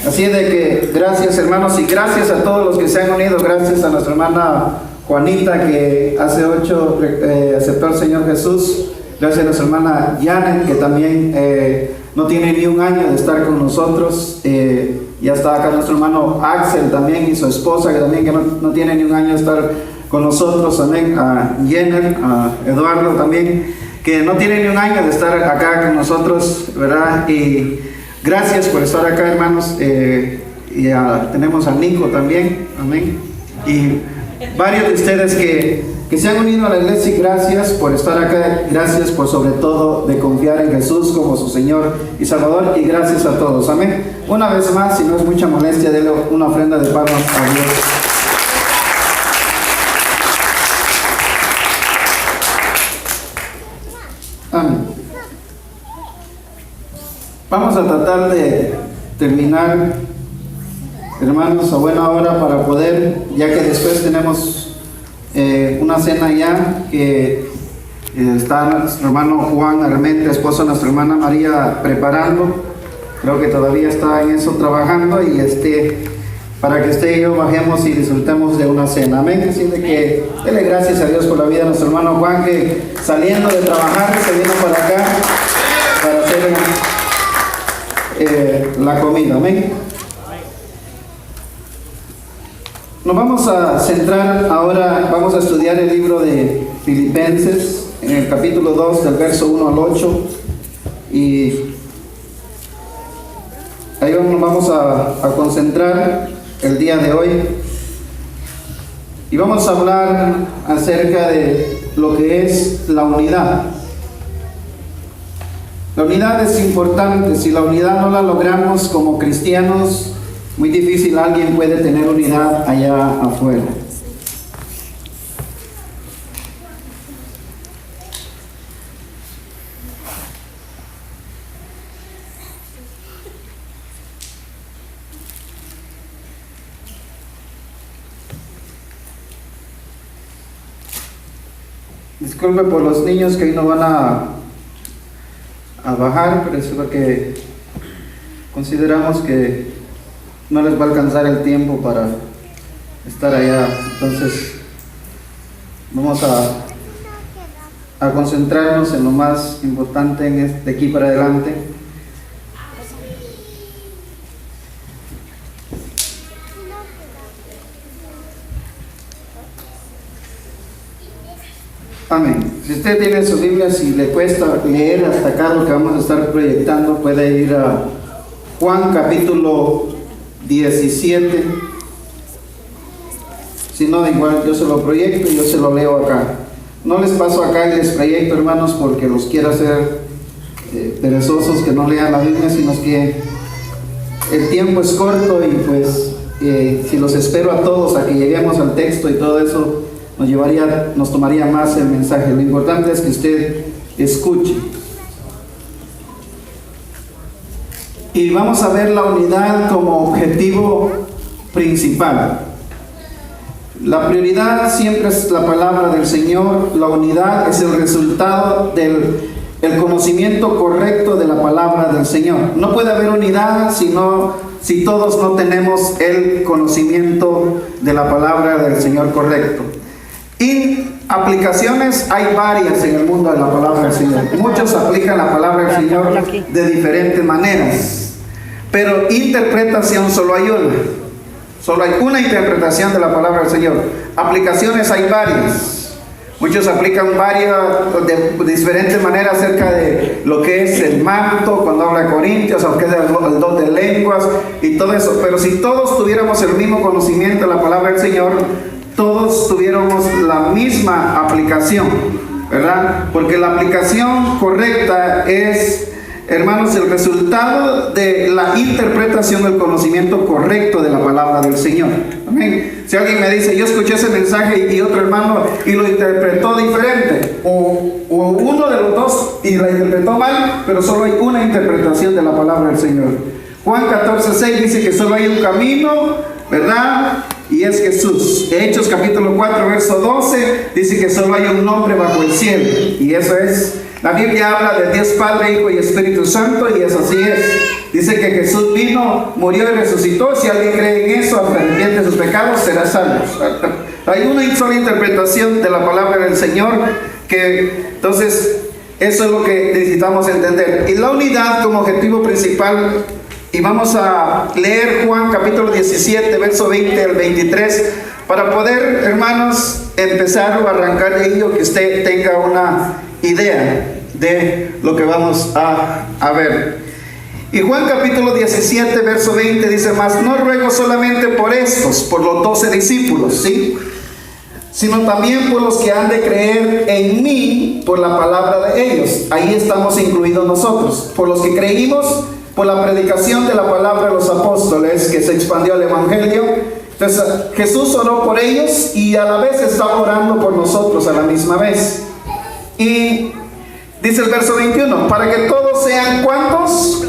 Así de que gracias, hermanos, y gracias a todos los que se han unido. Gracias a nuestra hermana Juanita, que hace 8 aceptó al Señor Jesús. Gracias a nuestra hermana Janet, que también no tiene ni un año de estar con nosotros. Ya está acá nuestro hermano Axel también, y su esposa, que también que no tiene ni un año de estar con nosotros. Amén. A Jenner, a Eduardo también, que no tiene ni un año de estar acá con nosotros, ¿verdad? Y gracias por estar acá, hermanos. Y tenemos a Nico también, amén. Y varios de ustedes que se han unido a la iglesia, y gracias por estar acá. Gracias por, sobre todo, de confiar en Jesús como su Señor y Salvador. Y gracias a todos, amén. Una vez más, si no es mucha molestia, denle una ofrenda de palmas a Dios. Amén. Vamos a tratar de terminar, hermanos, a buena hora, para poder, ya que después tenemos una cena ya, que está nuestro hermano Juan Armenta, esposo de nuestra hermana María, preparando. Creo que todavía está en eso trabajando, y para que usted y yo bajemos y disfrutemos de una cena. Amén. Así de que dele gracias a Dios por la vida de nuestro hermano Juan, que saliendo de trabajar se vino para acá para hacer la comida. Amén. Nos vamos a centrar ahora, vamos a estudiar el libro de Filipenses, en el capítulo 2, del verso 1 al 8, y ahí nos vamos a concentrar el día de hoy, y vamos a hablar acerca de lo que es la unidad. La unidad es importante. Si la unidad no la logramos como cristianos, muy difícil alguien puede tener unidad allá afuera. Disculpe por los niños que hoy no van a bajar, pero eso es lo que consideramos que no les va a alcanzar el tiempo para estar allá. Entonces vamos a concentrarnos en lo más importante de aquí para adelante. Amén. Si usted tiene su Biblia, si le cuesta leer hasta acá lo que vamos a estar proyectando, puede ir a Juan capítulo 17. Si no, igual yo se lo proyecto y yo se lo leo acá. No les paso acá y les proyecto, hermanos, porque los quiero hacer perezosos que no lean la Biblia, sino que el tiempo es corto, y pues si los espero a todos a que lleguemos al texto y todo eso, nos tomaría más el mensaje. Lo importante es que usted escuche. Y vamos a ver la unidad como objetivo principal. La prioridad siempre es la palabra del Señor. La unidad es el resultado del conocimiento correcto de la palabra del Señor. No puede haber unidad si todos no tenemos el conocimiento de la palabra del Señor correcto. Y aplicaciones hay varias en el mundo de la palabra del Señor. Muchos aplican la palabra del Señor de diferentes maneras, pero interpretación solo hay una. Solo hay una interpretación de la palabra del Señor. Aplicaciones hay varias. Muchos aplican varias de diferentes maneras acerca de lo que es el manto, cuando habla de Corintios, o que es el don de lenguas y todo eso. Pero si todos tuviéramos el mismo conocimiento de la palabra del Señor, todos tuviéramos la misma aplicación, ¿verdad? Porque la aplicación correcta es, hermanos, el resultado de la interpretación del conocimiento correcto de la palabra del Señor. Amén. Si alguien me dice, yo escuché ese mensaje y otro hermano y lo interpretó diferente, o uno de los dos y la interpretó mal, pero solo hay una interpretación de la palabra del Señor. Juan 14:6 dice que solo hay un camino, ¿verdad? Y es Jesús. Hechos capítulo 4 verso 12 dice que solo hay un nombre bajo el cielo, y eso es, la Biblia habla de Dios Padre, Hijo y Espíritu Santo, y eso así es. Dice que Jesús vino, murió y resucitó. Si alguien cree en eso, arrepiente de sus pecados, será salvo. Hay una sola interpretación de la palabra del Señor, que entonces eso es lo que necesitamos entender. Y la unidad como objetivo principal, y vamos a leer Juan capítulo 17, verso 20 al 23, para poder, hermanos, empezar o arrancar de ello, que usted tenga una idea de lo que vamos a ver. Y Juan capítulo 17, verso 20 dice: mas no ruego solamente por estos, por los 12 discípulos, ¿sí?, sino también por los que han de creer en mí por la palabra de ellos. Ahí estamos incluidos nosotros, por los que creímos por la predicación de la palabra de los apóstoles, que se expandió el evangelio. Entonces Jesús oró por ellos y a la vez está orando por nosotros a la misma vez. Y dice el verso 21, para que todos sean, ¿cuántos?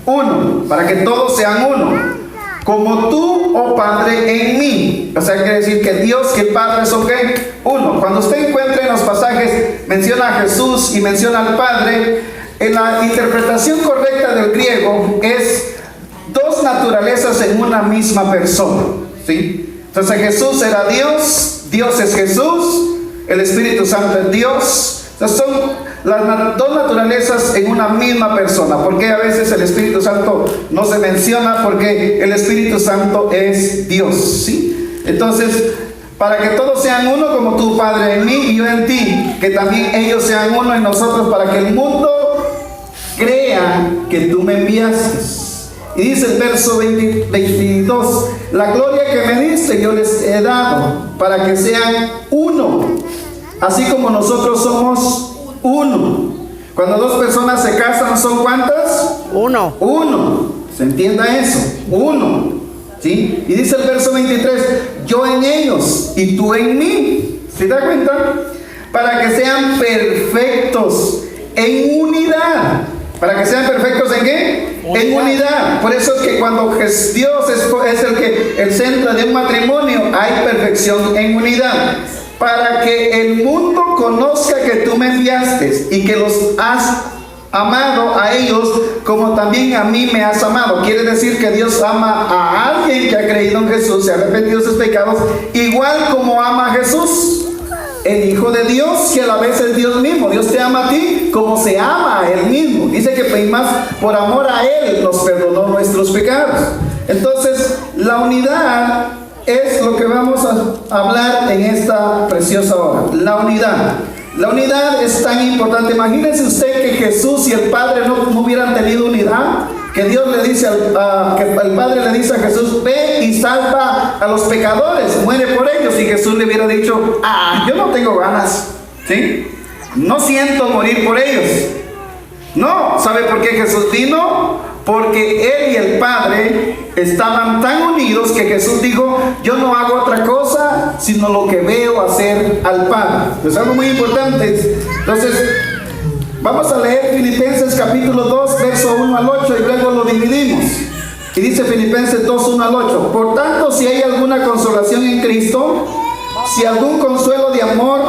Uno. Para que todos sean uno, como tú, oh Padre, en mí. O sea, quiere decir que Dios, que el Padre son, ¿qué? Uno. Cuando usted encuentre en los pasajes, menciona a Jesús y menciona al Padre, en la interpretación correcta del griego es dos naturalezas en una misma persona, ¿sí? Entonces Jesús era Dios, Dios es Jesús, el Espíritu Santo es Dios. Entonces son las dos naturalezas en una misma persona. Porque a veces el Espíritu Santo no se menciona, porque el Espíritu Santo es Dios, ¿sí? Entonces, para que todos sean uno, como tú, Padre, en mí y yo en ti, que también ellos sean uno en nosotros, para que el mundo crea que tú me enviaste. Y dice el verso 22, la gloria que me diste yo les he dado, para que sean uno, así como nosotros somos uno. Cuando dos personas se casan, ¿son cuántas? Uno. Uno. ¿Se entienda eso? Uno. ¿Sí? Y dice el verso 23, yo en ellos y tú en mí. ¿Se da cuenta? Para que sean perfectos en unidad. ¿Para que sean perfectos en qué? Unidad. En unidad. Por eso es que cuando Dios es el centro de un matrimonio, hay perfección en unidad. Para que el mundo conozca que tú me enviaste y que los has amado a ellos como también a mí me has amado. Quiere decir que Dios ama a alguien que ha creído en Jesús, se ha arrepentido de sus pecados, igual como ama a Jesús, el Hijo de Dios, que a la vez es Dios mismo. Dios te ama a ti como se ama a Él mismo. Dice que más por amor a Él nos perdonó nuestros pecados. Entonces, la unidad es lo que vamos a hablar en esta preciosa hora. La unidad. La unidad es tan importante. Imagínense usted que Jesús y el Padre no hubieran tenido unidad. Que Dios le dice, que el Padre le dice a Jesús, ve y salva a los pecadores, muere por ellos. Y Jesús le hubiera dicho, yo no tengo ganas, ¿sí? No siento morir por ellos. No, ¿sabe por qué Jesús vino? Porque Él y el Padre estaban tan unidos que Jesús dijo, yo no hago otra cosa sino lo que veo hacer al Padre. Es algo muy importante. Entonces, vamos a leer Filipenses capítulo 2, verso 1 al 8 y luego lo dividimos. Y dice Filipenses 2, 1 al 8. Por tanto, si hay alguna consolación en Cristo, si algún consuelo de amor,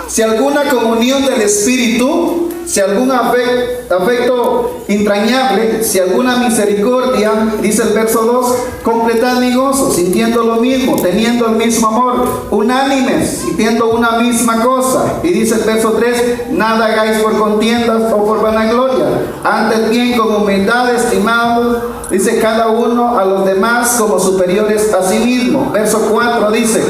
si alguna comunión del Espíritu, si algún afecto entrañable, si alguna misericordia, dice el verso 2, completad mi gozo, sintiendo lo mismo, teniendo el mismo amor, unánimes, sintiendo una misma cosa. Y dice el verso 3, nada hagáis por contiendas o por vanagloria, antes bien con humildad estimados, dice cada uno a los demás como superiores a sí mismo. Verso 4 dice,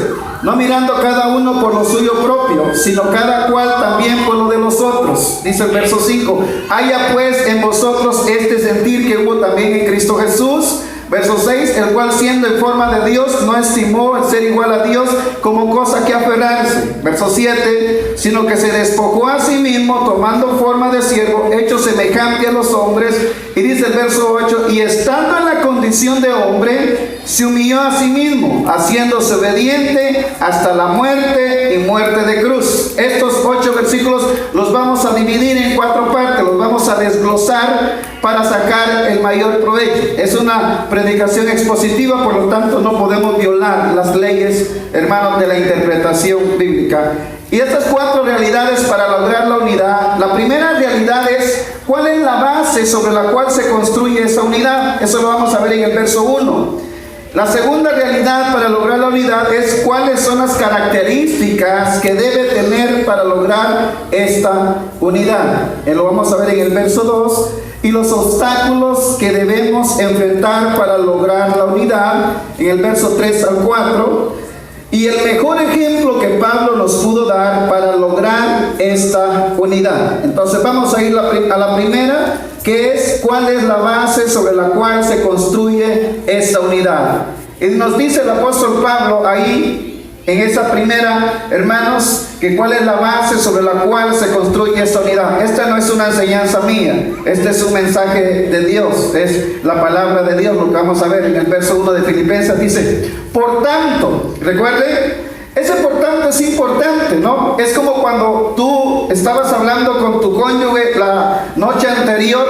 no mirando cada uno por lo suyo propio, sino cada cual también por lo de los otros. Dice el verso 5, haya pues en vosotros este sentir que hubo también en Cristo Jesús. Verso 6, el cual siendo en forma de Dios, no estimó el ser igual a Dios como cosa que aferrarse. Verso 7, sino que se despojó a sí mismo, tomando forma de siervo, hecho semejante a los hombres. Y dice el verso 8, y estando en la condición de hombre, se humilló a sí mismo, haciéndose obediente hasta la muerte y muerte de cruz. Estos 8 versículos los vamos a dividir en 4 partes, los vamos a desglosar para sacar el mayor provecho. Es una predicación expositiva, por lo tanto no podemos violar las leyes, hermanos, de la interpretación bíblica. Y estas 4 realidades para lograr la unidad. La primera realidad es ¿cuál es la base sobre la cual se construye esa unidad? Eso lo vamos a ver en el verso 1. La segunda realidad para lograr la unidad es cuáles son las características que debe tener para lograr esta unidad. Lo vamos a ver en el verso 2. Y los obstáculos que debemos enfrentar para lograr la unidad, en el verso 3 al 4. Y el mejor ejemplo que Pablo nos pudo dar para lograr esta unidad. Entonces vamos a ir a la primera, que es cuál es la base sobre la cual se construye esta unidad. Y nos dice el apóstol Pablo ahí, en esa primera, hermanos, que cuál es la base sobre la cual se construye esta unidad. Esta no es una enseñanza mía, este es un mensaje de Dios, es la palabra de Dios. Lo que vamos a ver en el verso 1 de Filipenses dice, por tanto, recuerde, ese por tanto es importante, ¿no? Es como cuando tú estabas hablando con tu cónyuge la noche anterior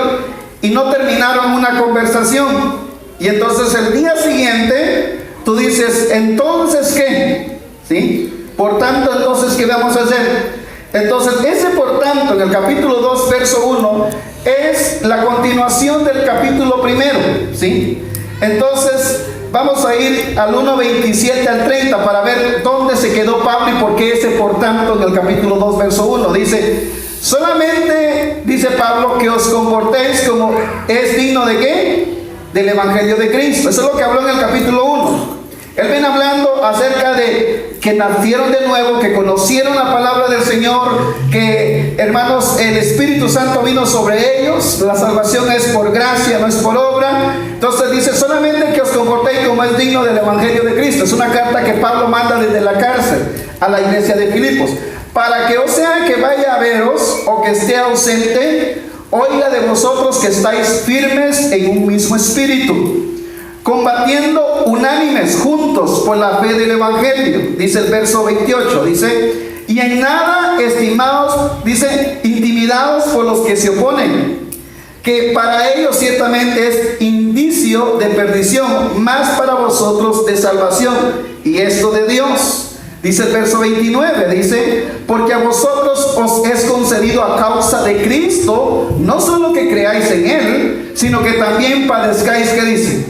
y no terminaron una conversación, y entonces el día siguiente tú dices, entonces ¿qué? ¿Sí? Por tanto, entonces, ¿qué vamos a hacer? Entonces, ese por tanto, en el capítulo 2, verso 1, es la continuación del capítulo primero, ¿sí? Entonces, vamos a ir al 1:27 al 30 para ver dónde se quedó Pablo y por qué ese por tanto en el capítulo 2, verso 1. Dice, solamente, dice Pablo, que os comportéis como es digno ¿de qué? Del Evangelio de Cristo. Eso es lo que habló en el capítulo 1. Él viene hablando acerca de que nacieron de nuevo, que conocieron la palabra del Señor, que, hermanos, el Espíritu Santo vino sobre ellos. La salvación es por gracia, no es por obra. Entonces dice, solamente que os comportéis como es digno del Evangelio de Cristo. Es una carta que Pablo manda desde la cárcel a la iglesia de Filipos. Para que, o sea, que vaya a veros o que esté ausente, oiga de vosotros que estáis firmes en un mismo espíritu, combatiendo unánimes juntos por la fe del Evangelio. Dice el verso 28, dice, y en nada estimados, dice, intimidados por los que se oponen, que para ellos ciertamente es indicio de perdición, más para vosotros de salvación, y esto de Dios. Dice el verso 29, dice, porque a vosotros os es concedido a causa de Cristo, no solo que creáis en Él, sino que también padezcáis, ¿qué dice?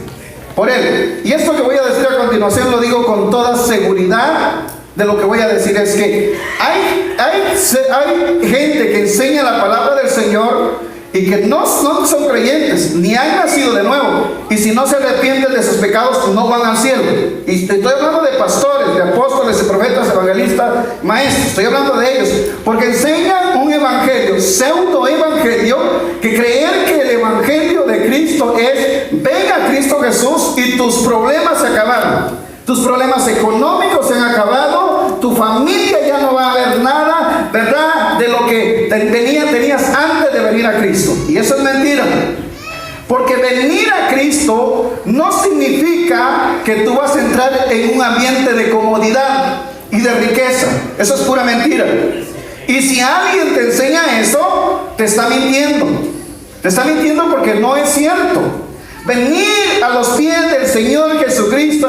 Por Él. Y esto que voy a decir a continuación lo digo con toda seguridad. De lo que voy a decir es que hay gente que enseña la palabra del Señor y que no son creyentes, ni han nacido de nuevo, y si no se arrepienten de sus pecados no van al cielo. Y estoy hablando de pastores, de apóstoles, de profetas, evangelistas, maestros. Estoy hablando de ellos, porque enseñan un evangelio, pseudo evangelio, que creer que el evangelio de Cristo es, ven a Cristo Jesús y tus problemas se acabaron. Tus problemas económicos se han acabado, tu familia ya no va a haber nada, ¿verdad? De lo que tenías antes de venir a Cristo. Y eso es mentira. Porque venir a Cristo no significa que tú vas a entrar en un ambiente de comodidad y de riqueza. Eso es pura mentira. Y si alguien te enseña eso, te está mintiendo. Te está mintiendo porque no es cierto. Venir a los pies del Señor Jesucristo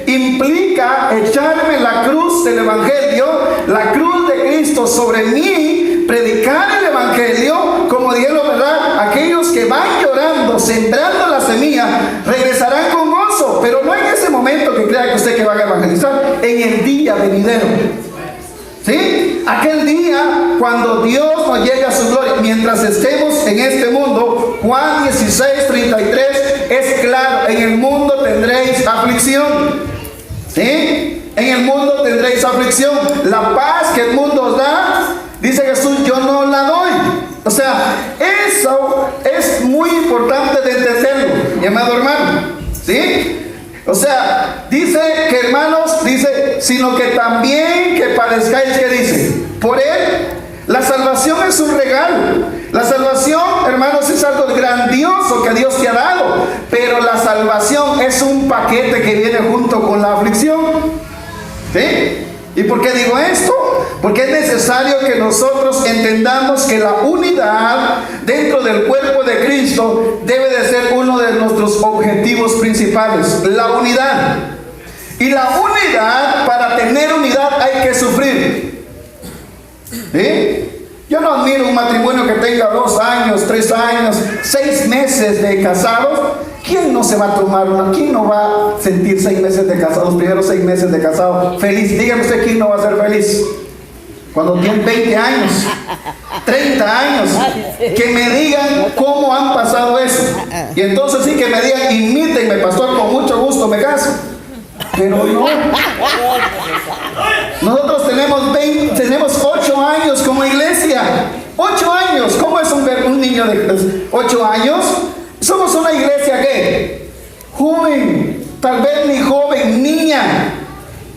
implica echarme la cruz del Evangelio, la cruz de Cristo sobre mí, predicar el Evangelio, como dijeron, ¿verdad? Aquellos que van llorando, sembrando la semilla, regresarán con gozo, pero no en ese momento que crea que usted que va a evangelizar, en el día venidero. ¿Sí? Aquel día cuando Dios nos llegue a su gloria. Mientras estemos en este mundo, Juan 16:33 es claro, en el mundo tendréis aflicción. ¿Sí? En el mundo tendréis aflicción. La paz que el mundo os da, dice Jesús, yo no la doy. O sea, eso es muy importante de entenderlo, mi amado hermano. ¿Sí? O sea, dice que, hermanos, dice, sino que también que padezcáis, ¿qué dice? Por Él. La salvación es un regalo. La salvación, hermanos, es algo grandioso que Dios te ha dado. Pero la salvación es un paquete que viene junto con la aflicción. ¿Sí? ¿Y por qué digo esto? Porque es necesario que nosotros entendamos que la unidad dentro del cuerpo de Cristo debe de ser uno de nuestros objetivos principales. La unidad. Y la unidad, para tener unidad hay que sufrir. ¿Sí? Yo no admiro un matrimonio que tenga 2 años, 3 años, 6 meses de casados. ¿Quién no se va a tomar una? ¿Quién no va a sentir 6 meses de casados, los primeros 6 meses de casados feliz? Dígame usted, ¿quién no va a ser feliz? Cuando tienen 20 años, 30 años, que me digan cómo han pasado eso. Y entonces sí que me digan, imítenme, pastor, con mucho gusto me caso. Pero no. Nosotros tenemos 8 años como iglesia. 8 años. ¿Cómo es un niño de 8 años? Somos una iglesia ¿qué? Joven. Tal vez ni joven, niña.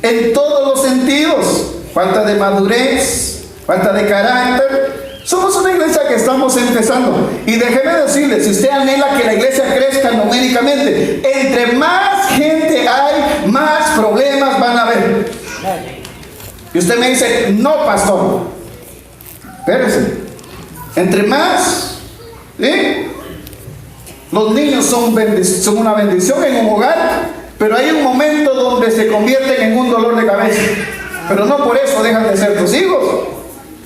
En todos los sentidos. Falta de madurez, falta de carácter. Somos una iglesia que estamos empezando. Y déjeme decirle, si usted anhela que la iglesia crezca numéricamente, entre más gente hay, más problemas van a haber. Y usted me dice, no, pastor. Espérese. Entre más, ¿sí? Los niños son una bendición en un hogar, pero hay un momento donde se convierten en un dolor de cabeza. Pero no por eso dejan de ser tus hijos.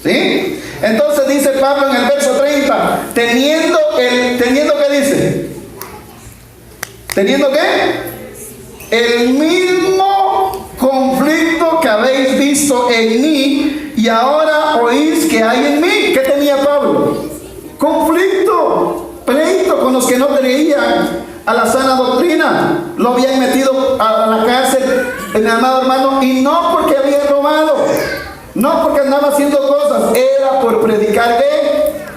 ¿Sí? Entonces dice Pablo en el verso 30, teniendo ¿qué dice? ¿Teniendo qué? El mismo conflicto que habéis visto en mí y ahora oís que hay en mí. ¿Qué tenía Pablo? Conflicto, pleito con los que no creían a la sana doctrina. Lo habían metido a la cárcel, mi amado hermano, y no porque había robado, no porque andaba haciendo cosas, era por predicar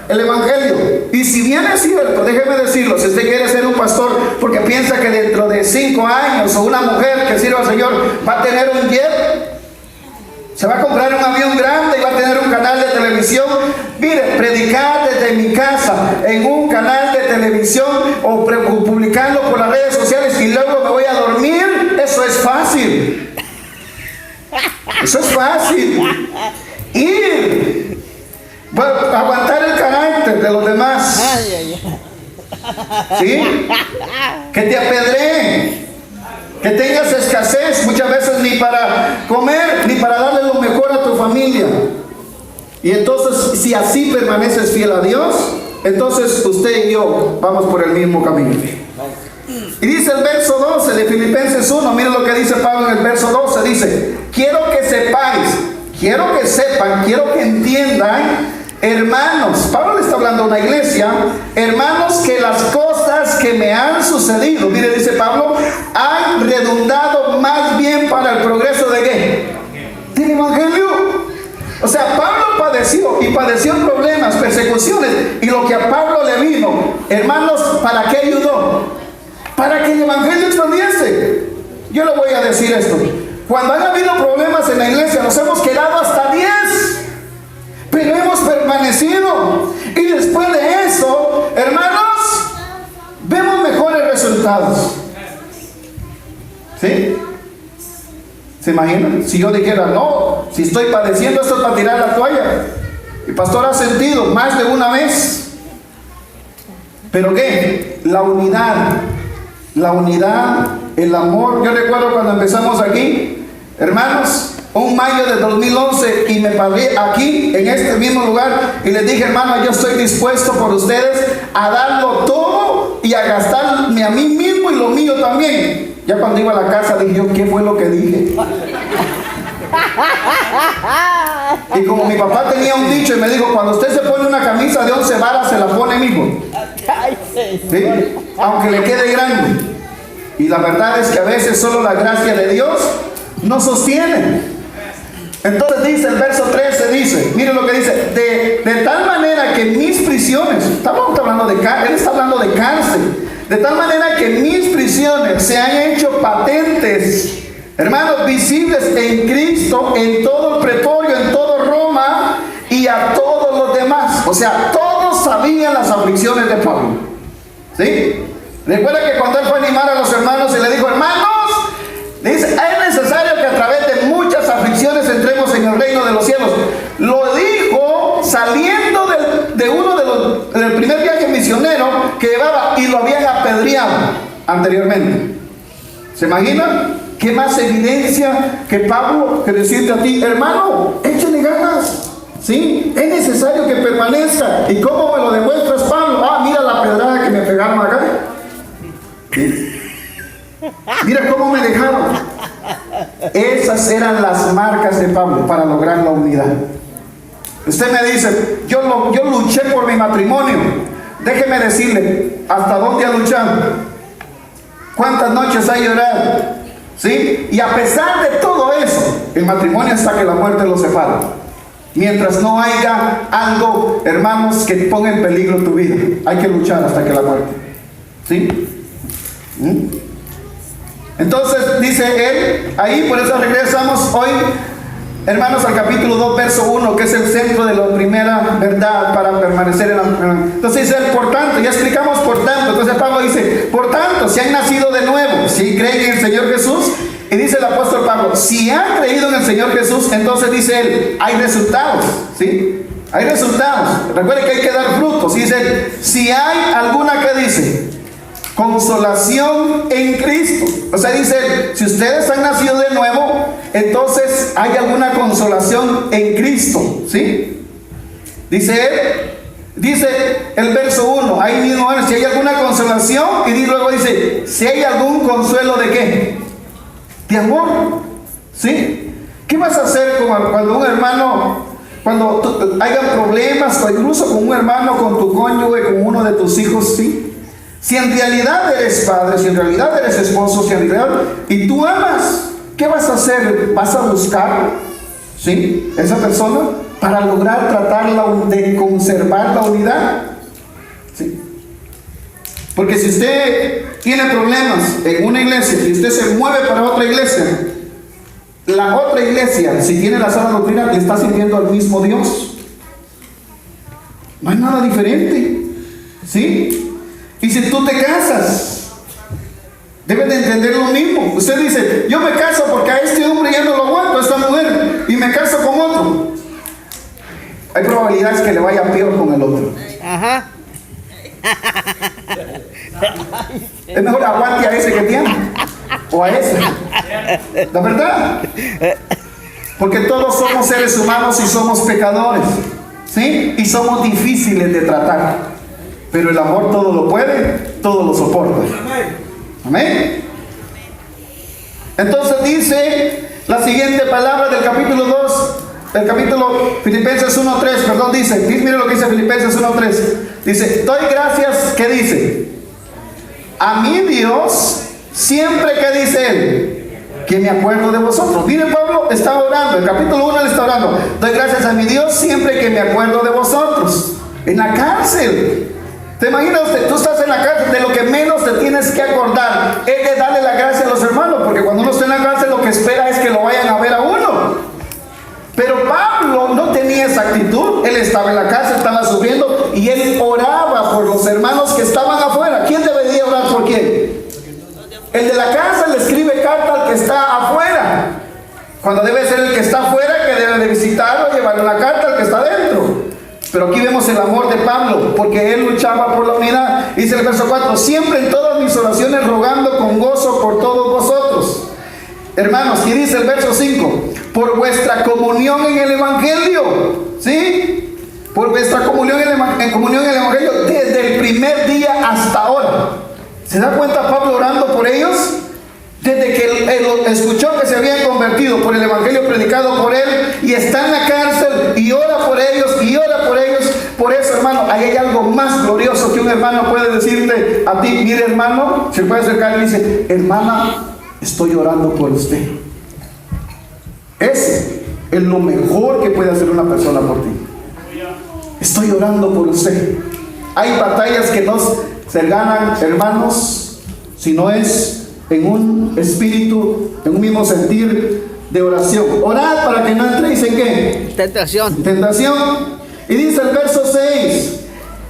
el evangelio. Y si bien es cierto, déjeme decirlo, si usted quiere ser un pastor porque piensa que dentro de 5 años o una mujer que sirva al Señor va a tener un jet, se va a comprar un avión grande y va a tener un canal de televisión. Mire, predicar desde mi casa en un canal de televisión o publicarlo por las redes sociales y luego me voy a dormir, eso es fácil. Eso es fácil. Ir, bueno, aguantar el carácter de los demás. ¿Sí? Que te apedreen, que tengas escasez, muchas veces ni para comer, ni para darle lo mejor a tu familia. Y entonces, si así permaneces fiel a Dios, entonces usted y yo vamos por el mismo camino. Y dice el verso 12 de Filipenses 1, miren lo que dice Pablo en el verso 12, dice, quiero que sepáis, quiero que sepan, quiero que entiendan, hermanos, Pablo le está hablando a una iglesia, hermanos, que las cosas que me han sucedido, mire, dice Pablo, han redundado más bien para el progreso de ¿qué? Del evangelio. O sea, Pablo padeció problemas, persecuciones, y lo que a Pablo le vino, hermanos, ¿para qué ayudó? Para que el evangelio expandiese. Yo le voy a decir esto, cuando han habido problemas en la iglesia, nos hemos quedado hasta 10, pero hemos permanecido, y después de eso, hermanos, vemos mejores resultados. ¿Sí? ¿Se imaginan? Si yo dijera, no, si estoy padeciendo esto es para tirar la toalla. El pastor ha sentido más de una vez. ¿Pero qué? La unidad, el amor. Yo recuerdo cuando empezamos aquí, hermanos, un mayo de 2011, y me paré aquí, en este mismo lugar, y les dije, hermano, yo estoy dispuesto por ustedes a darlo todo y a gastarme a mí mismo y lo mío también. Ya cuando iba a la casa dije yo, ¿qué fue lo que dije? Y como mi papá tenía un dicho y me dijo, cuando usted se pone una camisa de 11 varas, se la pone, mijo. ¿Sí? Aunque le quede grande. Y la verdad es que a veces solo la gracia de Dios nos sostiene. Entonces dice el verso 13, dice, miren lo que dice, de tal manera que mis prisiones, él está hablando de cárcel, de tal manera que mis prisiones se han hecho patentes, hermanos, visibles en Cristo, en todo el pretorio, en todo Roma y a todos los demás. O sea, todos sabían las aflicciones de Pablo. ¿Sí? Recuerda que cuando él fue a animar a los hermanos y le dijo, hermanos, dice, es necesario que a través de muchas aflicciones entremos en el reino de los cielos. Lo dijo saliendo del primer viaje misionero que llevaba, y lo habían apedreado anteriormente. ¿Se imaginan? ¿Qué más evidencia que Pablo que decirte a ti, hermano, échale ganas? ¿Sí? Es necesario que permanezca. ¿Y cómo me lo demuestras, Pablo? Ah, mira la pedrada que me pegaron acá. Mira cómo me dejaron. Esas eran las marcas de Pablo para lograr la unidad. Usted me dice, yo luché por mi matrimonio. Déjeme decirle, ¿hasta dónde ha luchado? ¿Cuántas noches ha llorado? ¿Sí? Y a pesar de todo eso, el matrimonio hasta que la muerte lo separa. Mientras no haya algo, hermanos, que ponga en peligro tu vida, hay que luchar hasta que la muerte. ¿Sí? Entonces dice él, ahí por eso regresamos hoy, hermanos, al capítulo 2, verso 1, que es el centro de la primera verdad para permanecer en la... Entonces dice él, por tanto, ya explicamos por tanto. Entonces Pablo dice, por tanto, si han nacido de nuevo, si creen en el Señor Jesús, y dice el apóstol Pablo, si han creído en el Señor Jesús, entonces dice él, hay resultados, ¿sí? Hay resultados. Recuerde que hay que dar frutos. Dice él, si hay alguna que dice, consolación en Cristo. O sea, dice él, si ustedes han nacido de nuevo, entonces hay alguna consolación en Cristo, ¿sí? Dice él, dice el verso 1, ahí mismo, si hay alguna consolación, y luego dice, si hay algún consuelo de ¿qué? De amor, ¿sí? ¿Qué vas a hacer cuando un hermano, cuando haya problemas, o incluso con un hermano, con tu cónyuge, con uno de tus hijos, ¿sí? Si en realidad eres padre, si en realidad eres esposo, si en realidad, y tú amas, ¿qué vas a hacer? ¿Vas a buscar, ¿sí? esa persona para lograr tratarla, de conservar la unidad? ¿Sí? Porque si usted tiene problemas en una iglesia y usted se mueve para otra iglesia, la otra iglesia, si tiene la sana doctrina, le está sirviendo al mismo Dios. No hay nada diferente, ¿sí? Y si tú te casas, debes de entender lo mismo. Usted dice, yo me caso porque a este hombre ya no lo aguanto, a esta mujer, y me caso con otro. Hay probabilidades que le vaya peor con el otro. Ajá. Es mejor aguante a ese que tiene, o a ese. La verdad. Porque todos somos seres humanos y somos pecadores, ¿sí? Y somos difíciles de tratar. Pero el amor todo lo puede, todo lo soporta. Amén. Entonces dice la siguiente palabra del capítulo 2, del capítulo Filipenses 1:3, perdón, dice, mire lo que dice Filipenses 1:3. Dice, doy gracias, ¿qué dice? A mi Dios, siempre que dice él, que me acuerdo de vosotros. Mire, Pablo está orando, el capítulo 1 le está orando. Doy gracias a mi Dios siempre que me acuerdo de vosotros. En la cárcel. ¿Te imaginas usted? Tú estás en la cárcel, de lo que menos te tienes que acordar es de darle la gracia a los hermanos, porque cuando uno está en la cárcel lo que espera es que lo vayan a ver a uno. Pero Pablo no tenía esa actitud. Él estaba en la cárcel, estaba sufriendo, y él oraba por los hermanos que estaban afuera. ¿Quién debería orar por quién? El de la cárcel le escribe carta al que está afuera, cuando debe ser el que está afuera que debe de visitarlo, llevarle la carta al que está dentro. Pero aquí vemos el amor de Pablo, porque él luchaba por la unidad. Dice el verso 4, siempre en todas mis oraciones rogando con gozo por todos vosotros, hermanos. Y dice el verso 5, por vuestra comunión en el Evangelio, ¿sí? Por vuestra comunión en comunión en el Evangelio desde el primer día hasta ahora. ¿Se da cuenta Pablo orando por ellos? Desde que él escuchó que se habían convertido por el Evangelio predicado por él, y está en la cárcel y ora por ellos y ora por ellos. Por eso, hermano, ahí hay algo más glorioso que un hermano puede decirte a ti. Mire, hermano, se puede acercar y dice, hermana, estoy orando por usted. Ese es lo mejor que puede hacer una persona por ti. Estoy orando por usted. Hay batallas que no se ganan, hermanos, si no es en un espíritu, en un mismo sentir de oración. Orad para que no entréis en ¿qué? Tentación. Tentación. Y dice el verso 6,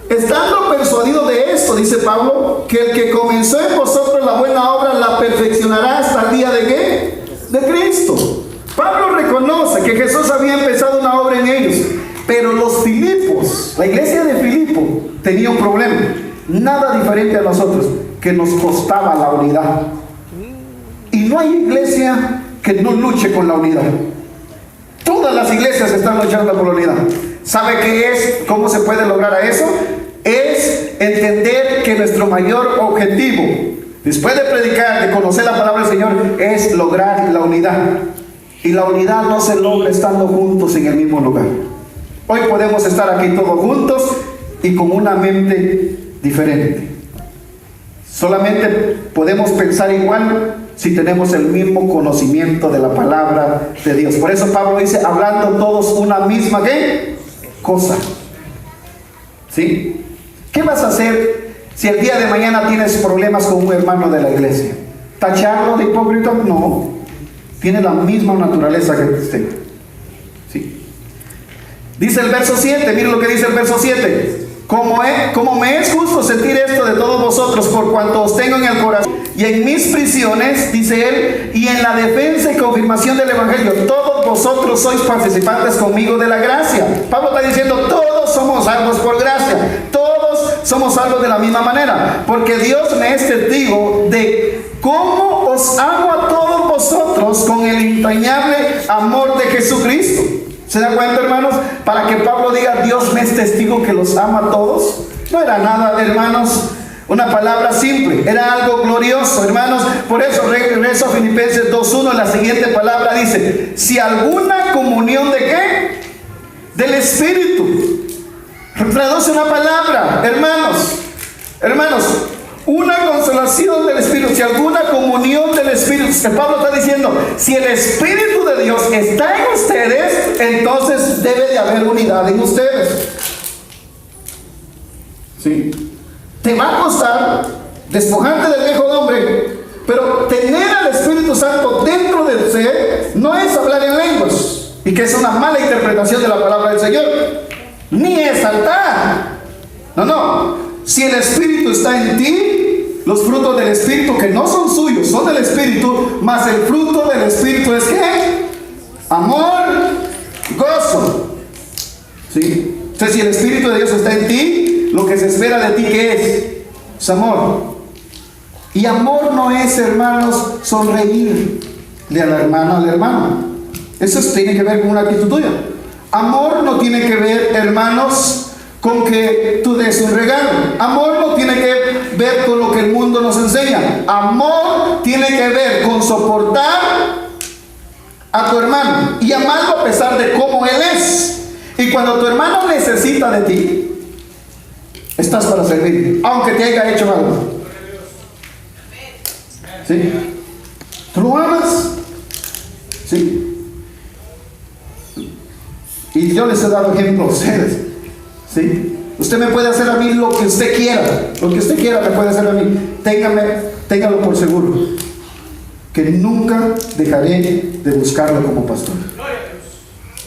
estando persuadido de esto, dice Pablo, que el que comenzó en vosotros la buena obra la perfeccionará hasta el día de ¿qué? De Cristo. Pablo reconoce que Jesús había empezado una obra en ellos, pero los Filipos, la iglesia de Filipo, tenía un problema, nada diferente a nosotros, que nos costaba la unidad. Y no hay iglesia que no luche con la unidad. Todas las iglesias están luchando por la unidad. ¿Sabe qué es? ¿Cómo se puede lograr a eso? Es entender que nuestro mayor objetivo, después de predicar, de conocer la palabra del Señor, es lograr la unidad. Y la unidad no se logra estando juntos en el mismo lugar. Hoy podemos estar aquí todos juntos y con una mente diferente. Solamente podemos pensar igual si tenemos el mismo conocimiento de la palabra de Dios. Por eso Pablo dice, hablando todos una misma ¿qué? Cosa. ¿Sí? ¿Qué vas a hacer si el día de mañana tienes problemas con un hermano de la iglesia? ¿Tacharlo de hipócrita? No. Tiene la misma naturaleza que usted. ¿Sí? Dice el verso 7, mire lo que dice el verso 7. Como me es justo sentir esto de todos vosotros, por cuanto os tengo en el corazón y en mis prisiones, dice él, y en la defensa y confirmación del evangelio, todos vosotros sois participantes conmigo de la gracia. Pablo está diciendo, todos somos salvos por gracia, todos somos salvos de la misma manera, porque Dios me es testigo de cómo os amo a todos vosotros con el entrañable amor de Jesucristo. ¿Se da cuenta, hermanos? Para que Pablo diga, Dios me es testigo que los ama a todos. No era nada, hermanos, una palabra simple. Era algo glorioso, hermanos. Por eso regreso a Filipenses 2:1. La siguiente palabra dice, si alguna comunión de ¿qué? Del Espíritu. Traduce una palabra, hermanos, una consolación del Espíritu, si alguna comunión del Espíritu. Pablo está diciendo, si el Espíritu de Dios está en ustedes, entonces debe de haber unidad en ustedes. ¿Sí? Te va a costar despojarte del viejo hombre, pero tener al Espíritu Santo dentro de usted no es hablar en lenguas, y que es una mala interpretación de la palabra del Señor, ni es saltar. No. Si el Espíritu está en ti, los frutos del Espíritu, que no son suyos, son del Espíritu, más el fruto del Espíritu es ¿qué? Amor, gozo. ¿Sí? Entonces, si el Espíritu de Dios está en ti, lo que se espera de ti, ¿qué es? Es amor. Y amor no es, hermanos, sonreírle a la hermana, al hermano. Eso tiene que ver con una actitud tuya. Amor no tiene que ver, hermanos, con que tú des un regalo. Amor no tiene que ver con lo que el mundo nos enseña. Amor tiene que ver con soportar a tu hermano y amarlo a pesar de cómo él es. Y cuando tu hermano necesita de ti, estás para servir, aunque te haya hecho algo. ¿Sí? ¿Tú lo amas? ¿Sí? Y yo les he dado ejemplo a ustedes. ¿Sí? Usted me puede hacer a mí lo que usted quiera. Lo que usted quiera me puede hacer a mí. Téngalo por seguro, que nunca dejaré de buscarlo como pastor.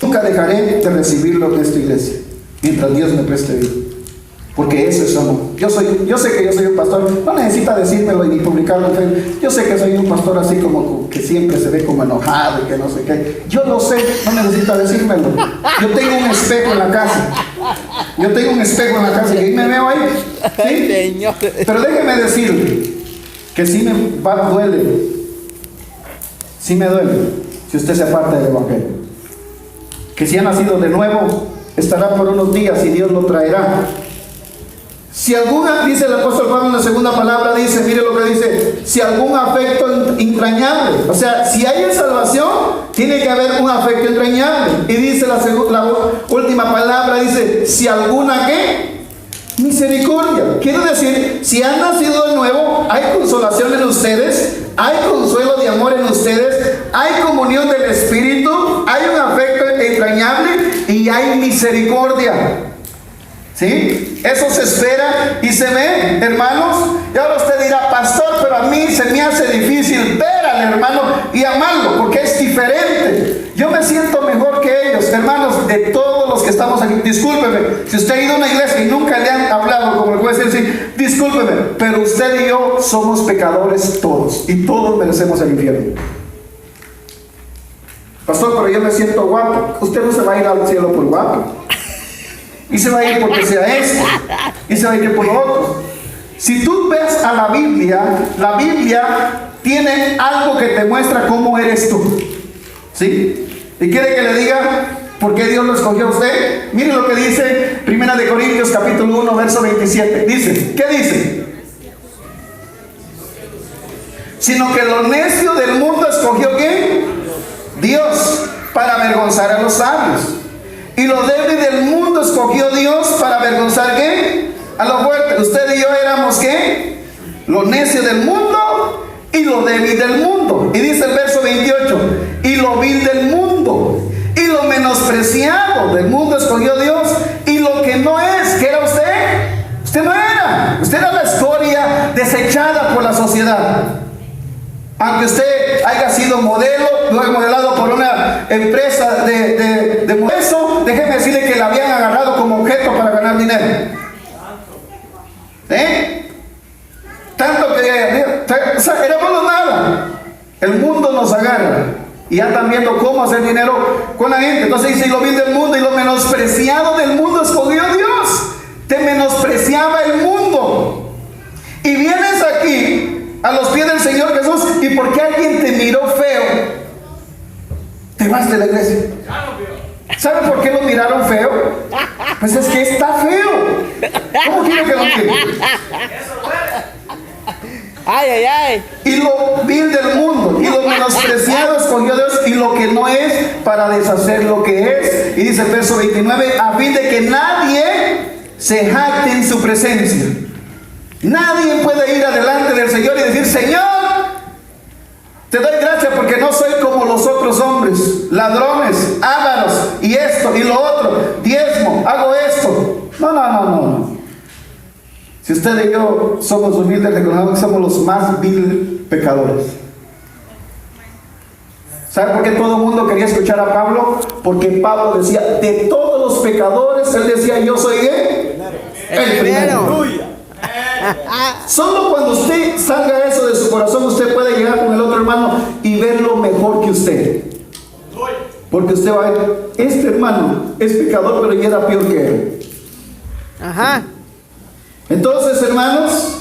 Nunca dejaré de recibirlo en esta iglesia, mientras Dios me preste vida. Porque eso es amor. Yo sé que yo soy un pastor. No necesita decírmelo ni publicarlo en Facebook. Yo sé que soy un pastor así como que siempre se ve como enojado y que no sé qué. Yo lo sé, no necesita decírmelo. Yo tengo un espejo en la casa. Y ahí me veo ahí. ¿Sí? Pero déjeme decirle que sí duele. Sí me duele si usted se aparta del evangelio. Que si ha nacido de nuevo, estará por unos días y Dios lo traerá. Si alguna, dice el apóstol Pablo en la segunda palabra, dice, mire lo que dice, si algún afecto entrañable, o sea, si hay salvación, tiene que haber un afecto entrañable. Y dice la última palabra, dice, si alguna ¿qué? Misericordia. Quiere decir, si han nacido de nuevo, hay consolación en ustedes, hay consuelo de amor en ustedes, hay comunión del Espíritu, hay un afecto entrañable y hay misericordia. ¿Sí? Eso se espera y se ve, hermanos. Y ahora usted dirá, pastor, pero a mí se me hace difícil ver al hermano y amarlo, porque es diferente. Yo me siento mejor que ellos, hermanos, de todos los que estamos aquí. Discúlpeme, si usted ha ido a una iglesia y nunca le han hablado, como le puede decir, discúlpeme, pero usted y yo somos pecadores todos, y todos merecemos el infierno. Pastor, pero yo me siento guapo. Usted no se va a ir al cielo por guapo. Y se va a ir porque sea esto, y se va a ir por lo otro. Si tú ves a la Biblia tiene algo que te muestra cómo eres tú. ¿Sí? Y quiere que le diga, ¿Por qué Dios lo escogió a usted? Mire lo que dice 1 de Corintios capítulo 1, verso 27. Dice, ¿qué dice? Sino que lo necio del mundo escogió ¿qué? Dios, para avergonzar a los sabios. Y lo débil del mundo escogió Dios para avergonzar ¿qué? A lo fuerte. Usted y yo éramos ¿qué? Lo necio del mundo y lo débil del mundo. Y dice el verso 28, y lo vil del mundo y lo menospreciado del mundo escogió Dios, y lo que no es, ¿qué era usted? Usted no era. Usted era la escoria desechada por la sociedad. Aunque usted haya sido modelo, luego modelado por una empresa de modelo, déjeme decirle que la habían agarrado como objeto para ganar dinero. Tanto que éramos nada. El mundo nos agarra y ya están viendo cómo hacer dinero con la gente. Entonces dice, y lo vil del mundo y lo menospreciado del mundo escogió Dios. Te menospreciaba el mundo. Y vienes aquí a los pies del Señor Jesús, y porque alguien te miró feo, te vas de la iglesia. ¿Sabe por qué lo miraron feo? Pues es que está feo. ¿Cómo quiere que lo mire? Ay, ay, ay. Y lo vil del mundo y lo menospreciado escogió Dios, y lo que no es, para deshacer lo que es. Y dice el verso 29, a fin de que nadie se jacte en su presencia. Nadie puede ir adelante del Señor y decir, Señor, te doy gracias porque no soy como los otros hombres, ladrones, ávaros, y esto y lo otro, diezmo, hago esto. No. Si usted y yo somos humildes, reconocemos que somos los más viles pecadores. ¿Sabe por qué todo el mundo quería escuchar a Pablo? Porque Pablo decía, de todos los pecadores, él decía, yo soy el primero. Solo cuando usted salga eso de su corazón, usted puede llegar con el otro hermano y verlo mejor que usted. Porque usted va a ver, este hermano es pecador, pero ya era peor que él. Ajá. Entonces, hermanos,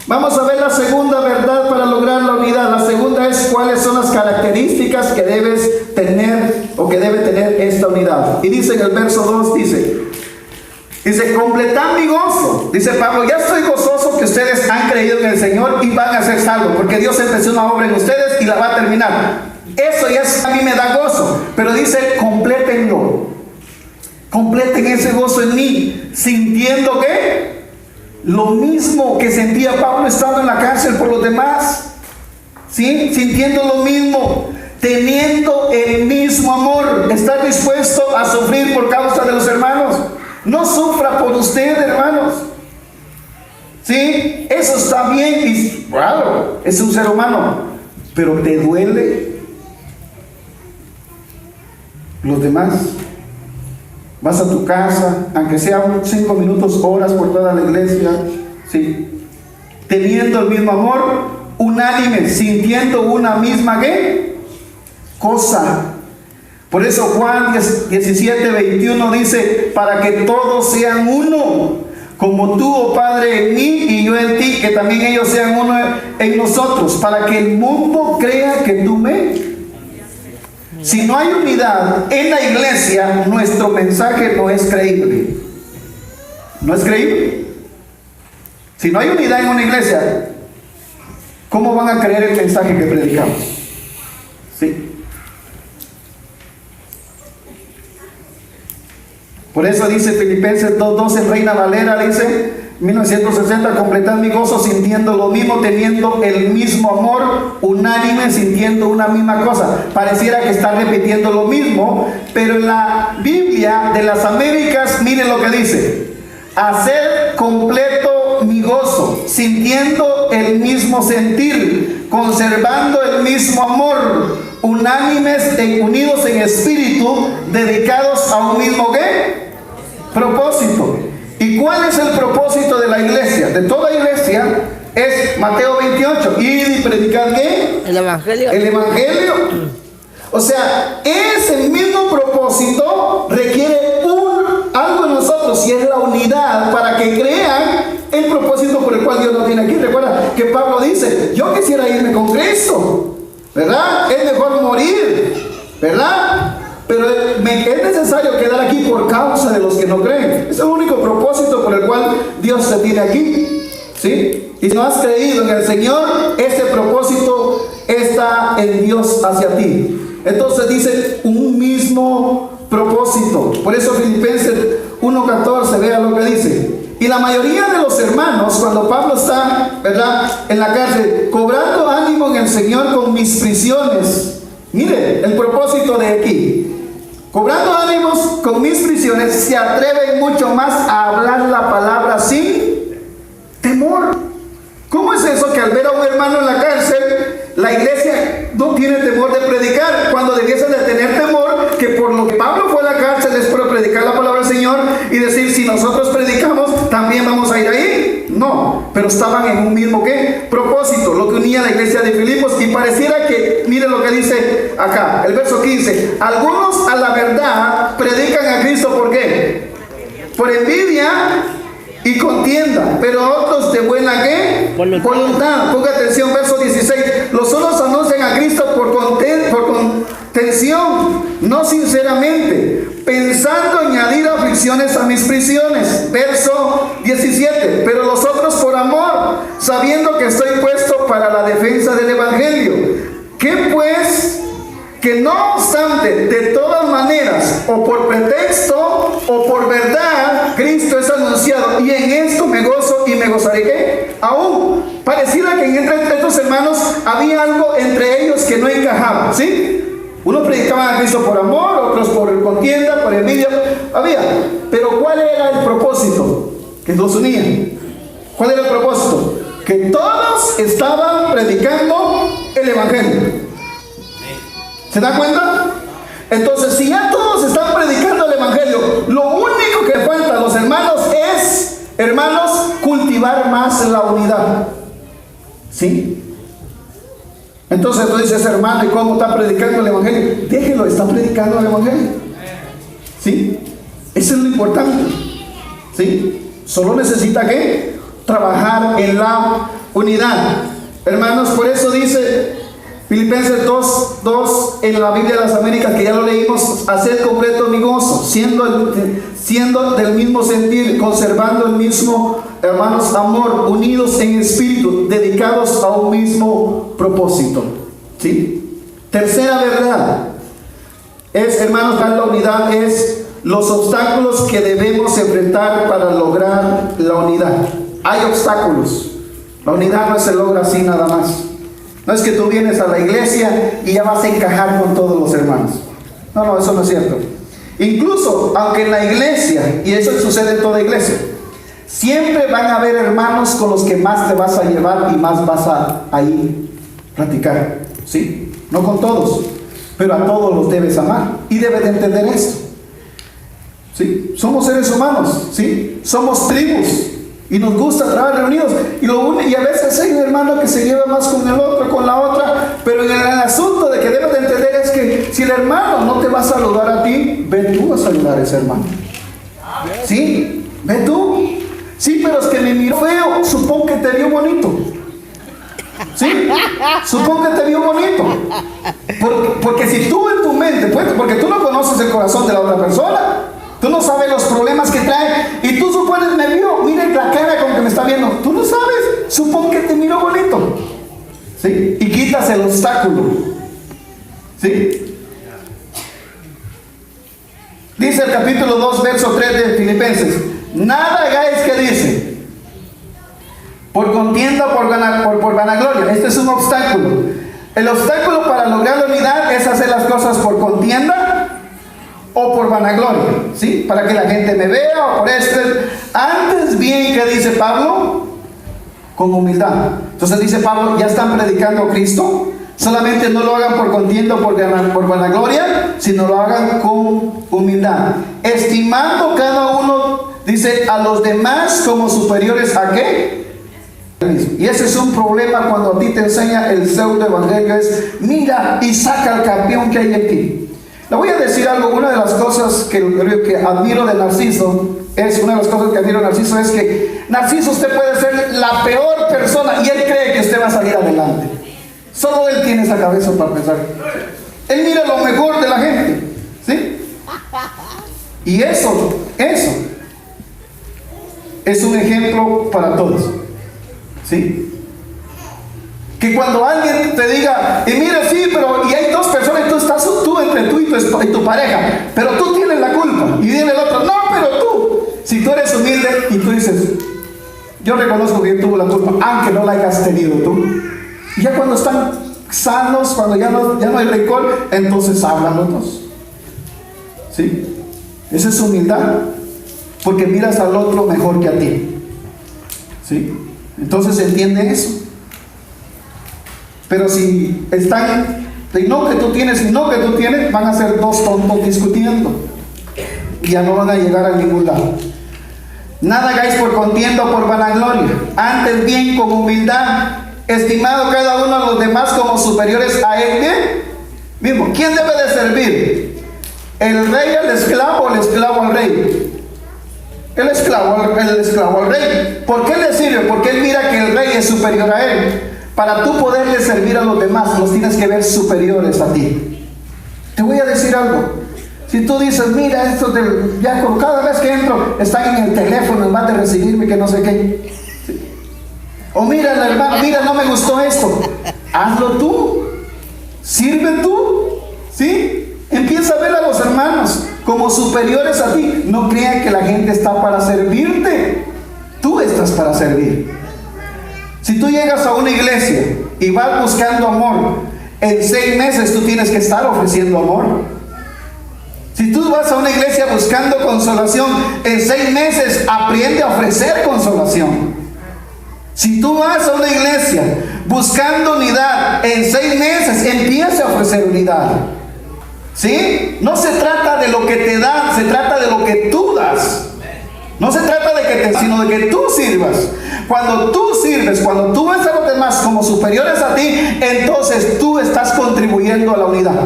vamos a ver la segunda verdad para lograr la unidad. La segunda es cuáles son las características que debes tener o que debe tener esta unidad. Y dice en el verso 2, dice, completad mi gozo. Dice Pablo, ya estoy gozoso que ustedes han creído en el Señor y van a ser salvos, porque Dios empezó una obra en ustedes y la va a terminar. Eso ya a mí me da gozo. Pero dice, complétenlo. Completen ese gozo en mí, sintiendo que lo mismo que sentía Pablo estando en la cárcel por los demás. ¿Sí? Sintiendo lo mismo, teniendo el mismo amor, estar dispuesto a sufrir por causa de los hermanos. No sufra por usted, hermanos. ¿Sí? Eso está bien y claro, es un ser humano, pero te duele los demás. Vas a tu casa, aunque sea 5 minutos, horas por toda la iglesia, ¿sí? Teniendo el mismo amor, unánime, sintiendo una misma ¿qué? Cosa. Por eso Juan 17:21 dice, para que todos sean uno, como tú, oh Padre, en mí y yo en ti, que también ellos sean uno en nosotros, para que el mundo crea que tú me... Si no hay unidad en la iglesia, nuestro mensaje no es creíble. No es creíble. Si no hay unidad en una iglesia, ¿cómo van a creer el mensaje que predicamos? ¿Sí? Por eso dice Filipenses 2:12, Reina Valera, dice 1960, completad mi gozo sintiendo lo mismo, teniendo el mismo amor, unánime, sintiendo una misma cosa. Pareciera que está repitiendo lo mismo, pero en la Biblia de las Américas, miren lo que dice: hacer completo mi gozo, sintiendo el mismo sentir, conservando el mismo amor, unánimes e unidos en espíritu, dedicados a un mismo ¿qué? Propósito. ¿Y cuál es el propósito de la iglesia? De toda iglesia es Mateo 28, ir y predicar ¿qué? El evangelio. El evangelio. O sea, ese mismo propósito requiere algo en nosotros, y es la unidad para que crean el propósito por el cual Dios nos tiene aquí. Recuerda que Pablo dice: yo quisiera irme con Cristo, ¿verdad? Es mejor morir, ¿verdad? Pero es necesario necesario quedar aquí por causa de los que no creen. Es el único propósito por el cual Dios te tiene aquí. ¿Sí? Y si no has creído en el Señor, ese propósito está en Dios hacia ti. Entonces dice un mismo propósito. Por eso Filipenses 1:14, vea lo que dice. Y la mayoría de los hermanos, cuando Pablo está, ¿verdad?, en la cárcel, cobrando ánimo en el Señor con mis prisiones. Mire el propósito de aquí. Cobrando ánimos con mis prisiones, se atreven mucho más a hablar la palabra sin temor. ¿Cómo es eso que al ver a un hermano en la cárcel, la iglesia no tiene temor de predicar, cuando debiesen de tener temor que por lo que Pablo fue a la cárcel es por predicar la palabra del Señor y decir, si nosotros predicamos, también vamos a ir ahí? No, pero estaban en un mismo ¿qué? Propósito, lo que unía a la iglesia de Filipos. Y pareciera que, mire lo que dice acá, el verso 15, algunos a la verdad predican a Cristo, ¿por qué? Por envidia y contienda, pero otros de buena ¿qué? Voluntad. Ponga atención, verso 16. Los unos anuncian a Cristo por contención, no sinceramente, pensando añadir aflicciones a mis prisiones. Verso 17. Pero los otros por amor, sabiendo que estoy puesto para la defensa del Evangelio. ¿Qué pues? Que no obstante, de todas maneras, o por pretexto o por verdad, Cristo es anunciado, y en esto me gozo y me gozaré ¿qué? Aún. Pareciera que entre estos hermanos había algo entre ellos que no encajaba, ¿sí? Unos predicaban a Cristo por amor, otros por contienda, por envidia, había. Pero ¿cuál era el propósito que los unía? ¿Cuál era el propósito? Que todos estaban predicando el Evangelio. ¿Se da cuenta? Entonces, si ya todos están predicando el Evangelio, lo único que falta a los hermanos es, hermanos, cultivar más la unidad. ¿Sí? Entonces tú dices, hermano, ¿y cómo está predicando el Evangelio? Déjelo, está predicando el Evangelio. ¿Sí? Eso es lo importante. ¿Sí? Solo necesita ¿qué? Trabajar en la unidad. Hermanos, por eso dice Filipenses 2:2 en la Biblia de las Américas, que ya lo leímos, hacer completo mi gozo, siendo del mismo sentir, conservando el mismo, hermanos, amor, unidos en espíritu, dedicados a un mismo propósito. ¿Sí? Tercera verdad es, hermanos, la unidad es los obstáculos que debemos enfrentar para lograr la unidad. Hay obstáculos. La unidad no se logra así nada más. No es que tú vienes a la iglesia y ya vas a encajar con todos los hermanos. No, eso no es cierto. Incluso, aunque en la iglesia, y eso sucede en toda iglesia, siempre van a haber hermanos con los que más te vas a llevar y más vas a ir platicar. ¿Sí? No con todos, pero a todos los debes amar y debes de entender esto. ¿Sí? Somos seres humanos, ¿sí? Somos tribus. Y nos gusta trabajar reunidos. Y a veces hay un hermano que se lleva más con el otro, con la otra. Pero el asunto de que debes de entender es que si el hermano no te va a saludar a ti, ve tú a saludar a ese hermano. ¿Sí? Ve tú. Sí, pero es que me miró feo. Supongo que te vio bonito. ¿Sí? Supongo que te vio bonito. Porque si tú en tu mente, pues, porque tú no conoces el corazón de la otra persona. Tú no sabes los problemas que trae. Y tú supones, me vio, mira la cara con que me está viendo. Tú no sabes. Supongo que te miro bonito. ¿Sí? Y quitas el obstáculo. ¿Sí? Dice el capítulo 2, verso 3 de Filipenses. Nada hagáis, que dice, por contienda o por vanagloria. Este es un obstáculo. El obstáculo para lograr la unidad es hacer las cosas por contienda o por vanagloria, ¿sí? Para que la gente me vea o por esto. Antes bien, ¿qué dice Pablo? Con humildad. Entonces dice Pablo, ya están predicando a Cristo. Solamente no lo hagan por contienda o por vanagloria, sino lo hagan con humildad. Estimando cada uno, dice, a los demás como superiores a ¿qué? Y ese es un problema cuando a ti te enseña el pseudo evangelio, es mira y saca al campeón que hay en ti. Le voy a decir algo. Una de las cosas que admiro de Narciso es que Narciso, usted puede ser la peor persona y él cree que usted va a salir adelante. Solo él tiene esa cabeza para pensar. Él mira lo mejor de la gente, ¿sí? Y eso es un ejemplo para todos. ¿Sí? Que cuando alguien te diga, y mira, sí, pero y hay dos personas, tú estás entre tú y tu pareja, pero tú tienes la culpa. Y viene el otro, no, pero tú. Si tú eres humilde y tú dices, yo reconozco que yo tuve la culpa, aunque no la hayas tenido tú. Y ya cuando están sanos, cuando ya no hay rencor, entonces hablan los dos. ¿Sí? Esa es humildad, porque miras al otro mejor que a ti. ¿Sí? Entonces entiende eso. Pero si están de no que tú tienes y no que tú tienes, van a ser dos tontos discutiendo y ya no van a llegar a ningún lado. Nada hagáis por contienda o por vanagloria, antes bien con humildad, estimado cada uno a los demás como superiores a él mismo. ¿Quién debe de servir? ¿El rey al esclavo o el esclavo al rey? El esclavo al rey. ¿Por qué le sirve? Porque él mira que el rey es superior a él. Para tú poderle servir a los demás, los tienes que ver superiores a ti. Te voy a decir algo. Si tú dices, mira, esto ya cada vez que entro, están en el teléfono en vez de recibirme, que no sé qué. ¿Sí? O mira, hermano, mira, no me gustó esto. Hazlo tú. Sirve tú. ¿Sí? Empieza a ver a los hermanos como superiores a ti. No crean que la gente está para servirte. Tú estás para servir. Si tú llegas a una iglesia y vas buscando amor, en 6 meses tú tienes que estar ofreciendo amor. Si tú vas a una iglesia buscando consolación, en 6 meses aprende a ofrecer consolación. Si tú vas a una iglesia buscando unidad, en 6 meses empieza a ofrecer unidad. ¿Sí? No se trata de lo que te dan, se trata de lo que tú das. No se trata de que sino de que tú sirvas. Cuando tú sirves, cuando tú ves a los demás como superiores a ti, entonces tú estás contribuyendo a la unidad.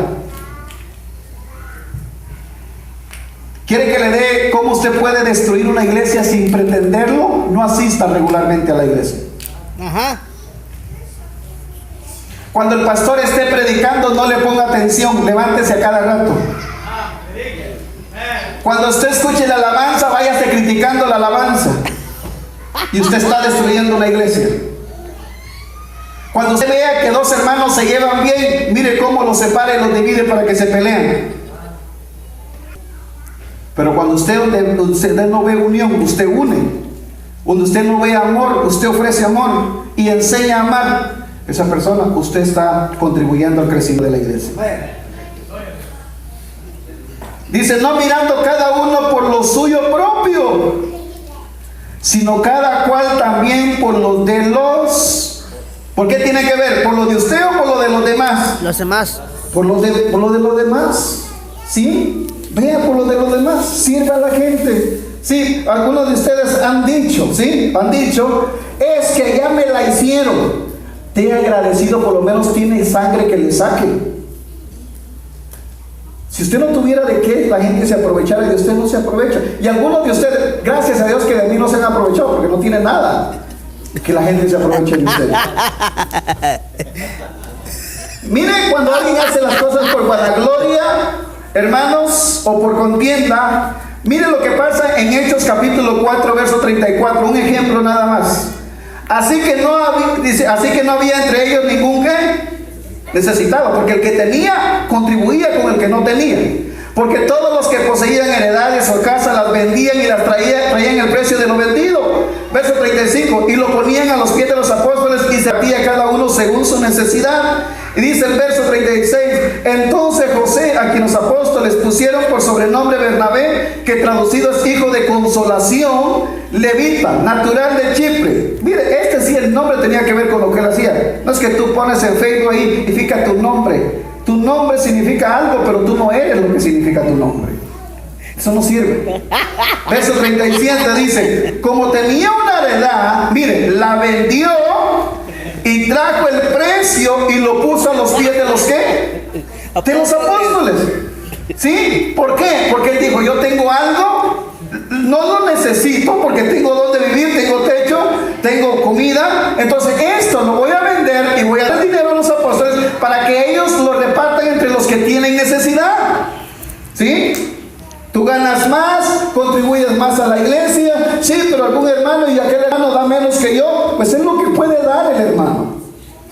¿Quiere que le dé cómo usted puede destruir una iglesia sin pretenderlo? No asista regularmente a la iglesia. Ajá. Cuando el pastor esté predicando, no le ponga atención, levántese a cada rato. Cuando usted escuche la alabanza, váyase criticando la alabanza. Y usted está destruyendo la iglesia. Cuando usted vea que 2 hermanos se llevan bien, mire cómo los separa y los divide para que se peleen. Pero cuando usted no ve unión, usted une. Cuando usted no ve amor, usted ofrece amor y enseña a amar. Esa persona, usted está contribuyendo al crecimiento de la iglesia. Dice, no mirando cada uno por lo suyo propio, sino cada cual también por los de los... ¿Por qué tiene que ver? ¿Por lo de usted o por lo de los demás? Los demás. Por lo de los demás. ¿Sí? Vea por lo de los demás. Sirva a la gente. Sí, algunos de ustedes han dicho, ¿sí? Han dicho, es que ya me la hicieron. Te agradecido, por lo menos tiene sangre que le saque. Si usted no tuviera de qué, la gente se aprovechara y de usted no se aprovecha. Y algunos de ustedes, gracias a Dios que de mí no se han aprovechado, porque no tienen nada que la gente se aproveche de ustedes. Mire, cuando alguien hace las cosas por vanagloria, hermanos, o por contienda, mire lo que pasa en Hechos capítulo 4, verso 34, un ejemplo nada más. Así que no había entre ellos ningún ¿qué? Necesitado, porque el que tenía contribuía con el que no tenía, porque todos los que poseían heredades o casas las vendían y las traían el precio de lo vendido. Verso 35, y lo ponían a los pies de los apóstoles y se hacía cada uno según su necesidad. Y dice el verso 36, entonces José, a quien los apóstoles pusieron por sobrenombre Bernabé, que traducido es hijo de consolación, levita, natural de Chipre. Mire, este sí, el nombre tenía que ver con lo que él hacía. No es que tú pones en Facebook ahí, significa tu nombre. Tu nombre significa algo, pero tú no eres lo que significa tu nombre. Eso no sirve. Verso 37 dice, como tenía una heredad, mire, la vendió y trajo el precio y lo puso a los pies de los ¿qué? De los apóstoles. ¿Sí? ¿Por qué? Porque él dijo, yo tengo algo, no lo necesito porque tengo donde vivir, tengo techo, tengo comida, entonces esto lo voy a vender y voy a dar dinero a los apóstoles para que ellos lo repartan entre los que tienen necesidad. ¿Sí? Tú ganas más, contribuyes más a la iglesia, sí, pero algún hermano y aquel hermano da menos que yo, pues es lo que puede dar el hermano,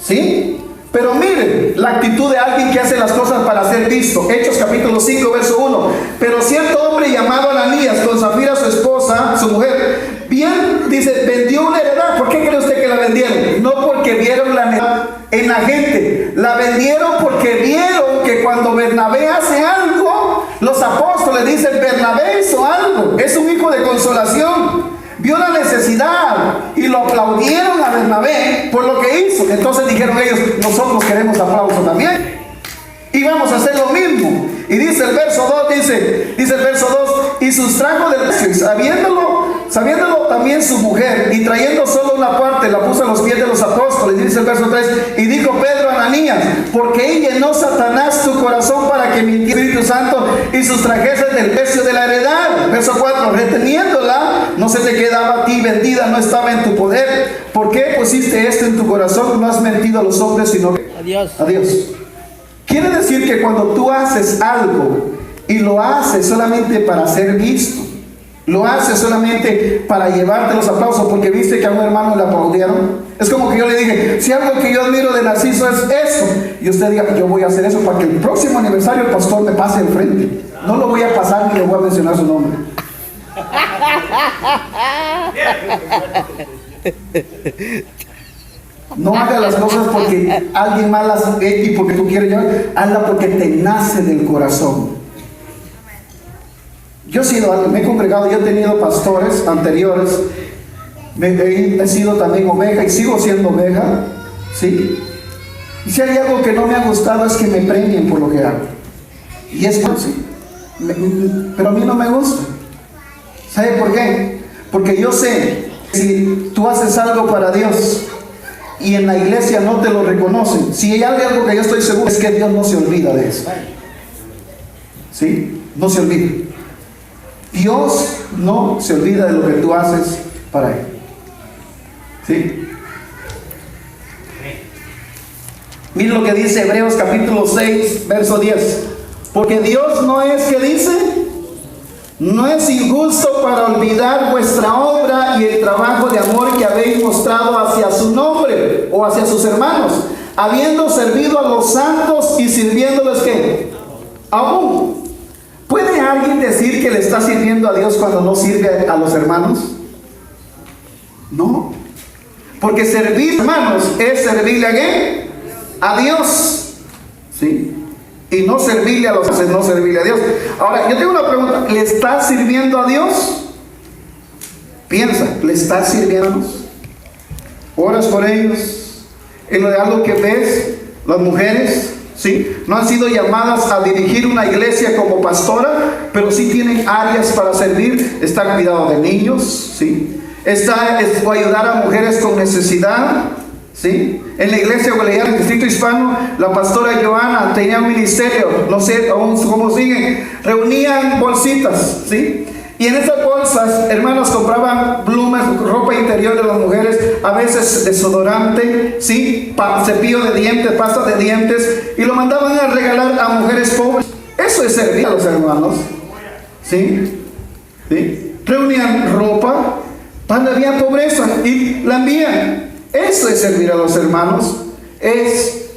¿sí? Pero miren la actitud de alguien que hace las cosas para ser visto. Hechos capítulo 5, verso 1. Pero cierto hombre llamado Ananías, con Zafira su esposa, su mujer, bien, dice, vendió una heredad. ¿Por qué cree usted que la vendieron? No porque vieron la heredad en la gente. La vendieron porque vieron que cuando Bernabé hace algo, los apóstoles dicen, Bernabé hizo algo. Es un hijo de consolación. Vio la necesidad y lo aplaudieron a Bernabé por lo que hizo. Entonces dijeron ellos, nosotros queremos aplauso también. Y vamos a hacer lo mismo. Y dice el verso 2, dice el verso 2, y sustrajo del precio, y sabiéndolo también su mujer, y trayendo solo una parte, la puso a los pies de los apóstoles. Dice el verso 3, y dijo Pedro a Ananías, porque ahí llenó Satanás tu corazón para que mintiera el Espíritu Santo y sustrajese del precio de la heredad. Verso 4, reteniéndola, no se te quedaba a ti vendida, no estaba en tu poder. ¿Por qué pusiste esto en tu corazón? No has mentido a los hombres, sino A Dios. a Dios. Quiere decir que cuando tú haces algo y lo haces solamente para ser visto, lo haces solamente para llevarte los aplausos porque viste que a un hermano le aplaudieron, es como que yo le dije, si algo que yo admiro de Narciso es eso, y usted diga, yo voy a hacer eso para que el próximo aniversario el pastor me pase al frente. No lo voy a pasar ni le voy a mencionar su nombre. No haga las cosas porque alguien más las ve y porque tú quieres llevar. Hazla porque te nace del corazón. Yo he sido, me he congregado, yo he tenido pastores anteriores, he sido también oveja y sigo siendo oveja, ¿sí? Y si hay algo que no me ha gustado es que me premien por lo que hago. Y es así. Pero a mí no me gusta. ¿Sabe por qué? Porque yo sé que si tú haces algo para Dios y en la iglesia no te lo reconocen, si hay algo que yo estoy seguro es que Dios no se olvida de eso. ¿Sí? No se olvida. Dios no se olvida de lo que tú haces para Él. ¿Sí? Miren lo que dice Hebreos capítulo 6, verso 10. Porque Dios no es, que dice, no es injusto para olvidar vuestra obra y el trabajo de amor que habéis mostrado hacia su nombre o hacia sus hermanos, habiendo servido a los santos y sirviéndoles, ¿qué? Aún. ¿Puede alguien decir que le está sirviendo a Dios cuando no sirve a los hermanos? No. Porque servir, hermanos, es servirle a ¿qué? A Dios. ¿Sí? Y no servirle a los es no servirle a Dios. Ahora, yo tengo una pregunta. ¿Le estás sirviendo a Dios? Piensa, ¿le estás sirviendo a Dios? ¿Oras por ellos? En lo de algo que ves, las mujeres, ¿sí? No han sido llamadas a dirigir una iglesia como pastora, pero sí tienen áreas para servir. Está el cuidado de niños, ¿sí? Está ayudar a mujeres con necesidad, ¿sí? En la iglesia Gualear, en el distrito hispano, la pastora Joana tenía un ministerio, no sé aún cómo siguen, reunían bolsitas, ¿sí? Y en esas bolsas, hermanos, compraban plumas, ropa interior de las mujeres, a veces desodorante, ¿sí? Cepillo de dientes, pasta de dientes, y lo mandaban a regalar a mujeres pobres. Eso es servir a los hermanos, ¿sí? ¿Sí? Reunían ropa, cuando había pobreza, y la envían. Eso es servir a los hermanos.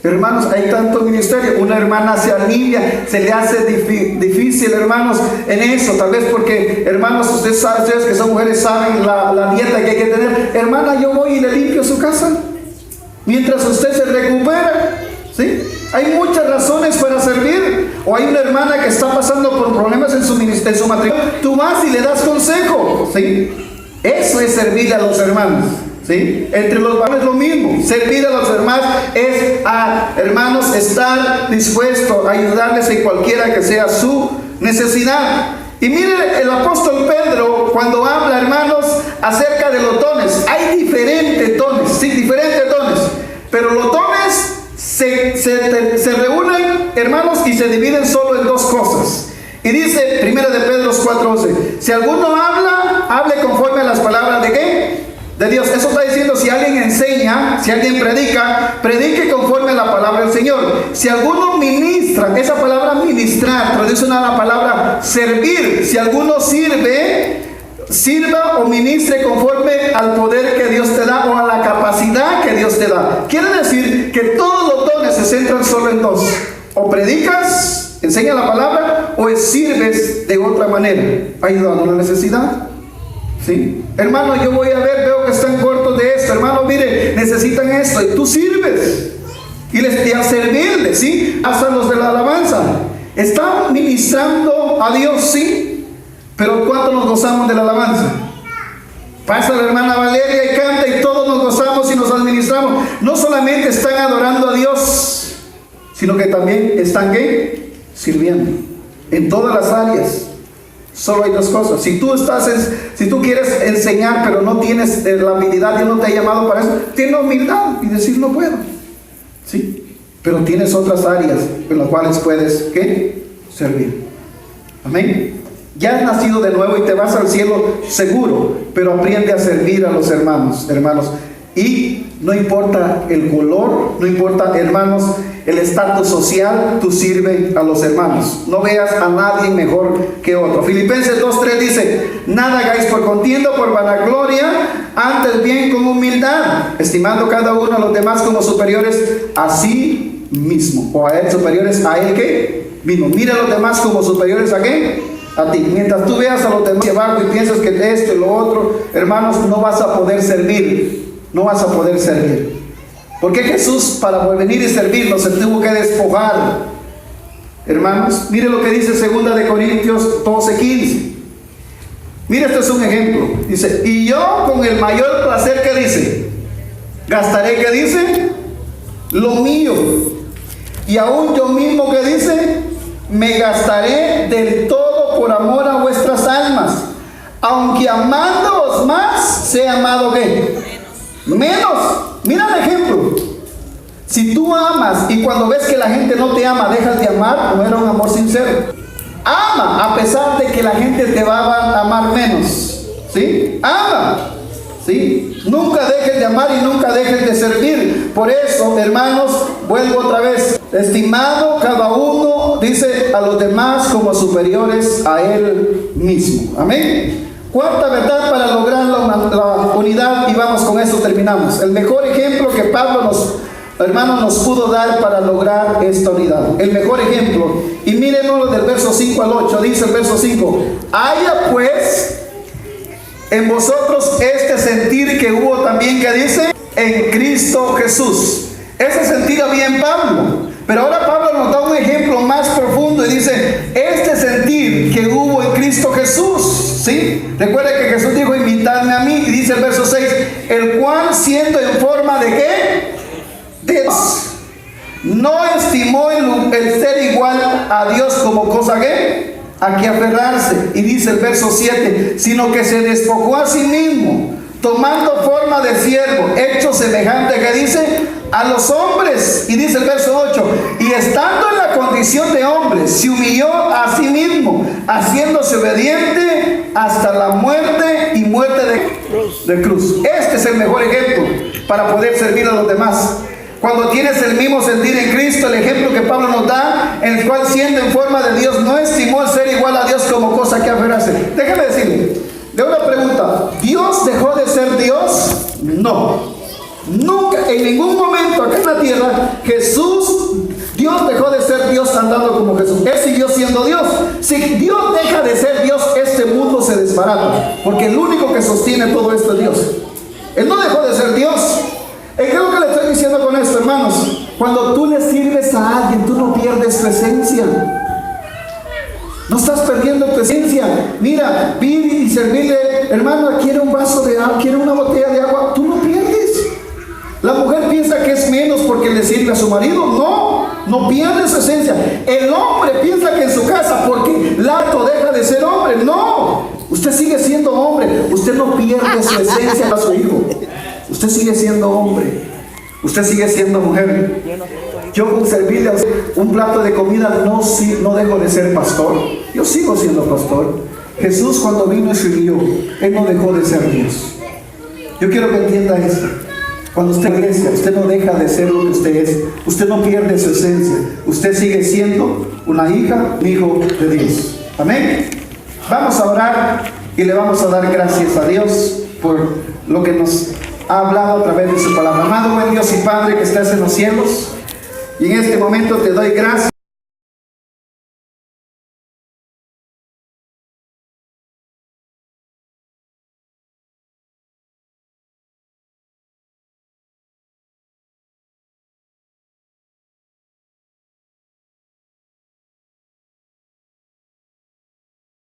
Hermanos, hay tanto ministerio. Una hermana se alivia, se le hace difícil, hermanos, en eso. Tal vez porque, hermanos, ustedes que son mujeres saben la dieta que hay que tener. Hermana, yo voy y le limpio su casa mientras usted se recupera, ¿sí? Hay muchas razones para servir. O hay una hermana que está pasando por problemas en su matrimonio. Tú vas y le das consejo, ¿sí? Eso es servir a los hermanos. ¿Sí? Entre los varones lo mismo. Servir a los hermanos es hermanos, estar dispuesto a ayudarles en cualquiera que sea su necesidad. Y miren el apóstol Pedro cuando habla, hermanos, acerca de los dones. Hay diferentes dones, sí, diferentes dones, pero los dones se reúnen, hermanos, y se dividen solo en dos cosas. Y dice 1 de Pedro 4:11, si alguno habla, hable conforme a las palabras de ¿qué? de Dios. Eso está diciendo, si alguien enseña, si alguien predica, predique conforme a la palabra del Señor. Si alguno ministra, esa palabra ministrar traduce una la palabra servir. Si alguno sirve, sirva o ministre conforme al poder que Dios te da o a la capacidad que Dios te da. Quiere decir que todos los dones se centran solo en dos: o predicas, enseña la palabra, o sirves de otra manera, ayudando a la necesidad. ¿Sí? Hermano, yo voy a ver, veo que están cortos de esto. Hermano, mire, necesitan esto, y tú sirves. Y a servirles, ¿sí? Hasta los de la alabanza están ministrando a Dios, ¿sí? Pero ¿cuánto nos gozamos de la alabanza? Pasa la hermana Valeria y canta y todos nos gozamos y nos administramos. No solamente están adorando a Dios, sino que también están, ¿qué? Sirviendo en todas las áreas. Solo hay dos cosas: si tú quieres enseñar pero no tienes la habilidad, Dios no te ha llamado para eso, tienes humildad y decir no puedo, ¿sí? Pero tienes otras áreas en las cuales puedes, ¿qué? Servir. Amén. Ya has nacido de nuevo y te vas al cielo seguro, pero aprende a servir a los hermanos. Y no importa el color, no importa, hermanos, el estatus social, tú sirves a los hermanos. No veas a nadie mejor que otro. Filipenses 2:3 dice: nada hagáis por contienda, por vanagloria, antes bien con humildad, estimando cada uno a los demás como superiores a sí mismo, o a él superiores a él que mismo. Mira a los demás como superiores a qué, a ti. Mientras tú veas a los demás abajo y piensas que esto y lo otro, hermanos, no vas a poder servir. No vas a poder servir. Porque Jesús, para venir y servirnos, se tuvo que despojar. Hermanos, mire lo que dice 2 Corintios 12:15. Mire, este es un ejemplo. Dice: y yo con el mayor placer, ¿qué dice? Gastaré, ¿qué dice? Lo mío. Y aún yo mismo, ¿qué dice? Me gastaré del todo por amor a vuestras almas, aunque amándoos más, sea amado ¿qué? Menos. Mira el ejemplo. Si tú amas y cuando ves que la gente no te ama, dejas de amar, no era un amor sincero. Ama a pesar de que la gente te va a amar menos, ¿sí? Ama, ¿sí? Nunca dejes de amar y nunca dejes de servir. Por eso, hermanos, vuelvo otra vez: estimado cada uno, dice, a los demás como superiores a él mismo. Amén. Cuarta verdad para lograr la unidad, y vamos con esto, terminamos. El mejor ejemplo que Pablo nos pudo dar para lograr esta unidad. El mejor ejemplo. Y mírenlo del verso 5 al 8. Dice el verso 5: haya pues en vosotros este sentir que hubo también, que dice, en Cristo Jesús. Ese sentir había en Pablo. Pero ahora Pablo nos da un ejemplo más profundo y dice: este sentir que hubo en Cristo Jesús, ¿sí? Recuerda que Jesús dijo: imitadme a mí. Y dice el verso 6: el cual, siendo en forma de ¿qué? De Dios, no estimó el ser igual a Dios como cosa ¿qué? A que aferrarse. Y dice el verso 7: sino que se despojó a sí mismo, tomando forma de siervo, hecho semejante, que dice, a los hombres. Y dice el verso 8: y estando en la condición de hombre, se humilló a sí mismo, haciéndose obediente hasta la muerte, y muerte de cruz. Este es el mejor ejemplo para poder servir a los demás. Cuando tienes el mismo sentir en Cristo, el ejemplo que Pablo nos da, en el cual, siendo en forma de Dios, no estimó el ser igual a Dios como cosa que aferrarse. Déjeme decirle, de una pregunta: ¿Dios dejó de ser Dios? No. Nunca, en ningún momento acá en la tierra, Dios dejó de ser Dios andando como Jesús. Él siguió siendo Dios. Si Dios deja de ser Dios, este mundo se desbarata, porque el único que sostiene todo esto es Dios. Él no dejó de ser Dios. ¿Qué es lo que le estoy diciendo con esto, hermanos? Cuando tú le sirves a alguien, tú no pierdes tu esencia. No estás perdiendo tu esencia. Mira, pide y servirle, hermano, quiere un vaso de agua, quiere una botella de agua. Tú no pierdes. La mujer piensa que es menos porque le sirve a su marido. No pierde su esencia. El hombre piensa que en su casa, porque Lato deja de ser hombre. No, usted sigue siendo hombre. Usted no pierde su esencia a su hijo. Usted sigue siendo hombre. Usted sigue siendo mujer. Yo con servirle a usted un plato de comida no dejo de ser pastor. Yo sigo siendo pastor. Jesús, cuando vino y sirvió, Él no dejó de ser Dios. Yo quiero que entienda esto. Cuando usted iglesia, usted no deja de ser lo que usted es. Usted no pierde su esencia. Usted sigue siendo una hija, un hijo de Dios. Amén. Vamos a orar y le vamos a dar gracias a Dios por lo que nos ha hablado a través de su palabra. Amado buen Dios y Padre que estás en los cielos, y en este momento te doy gracias.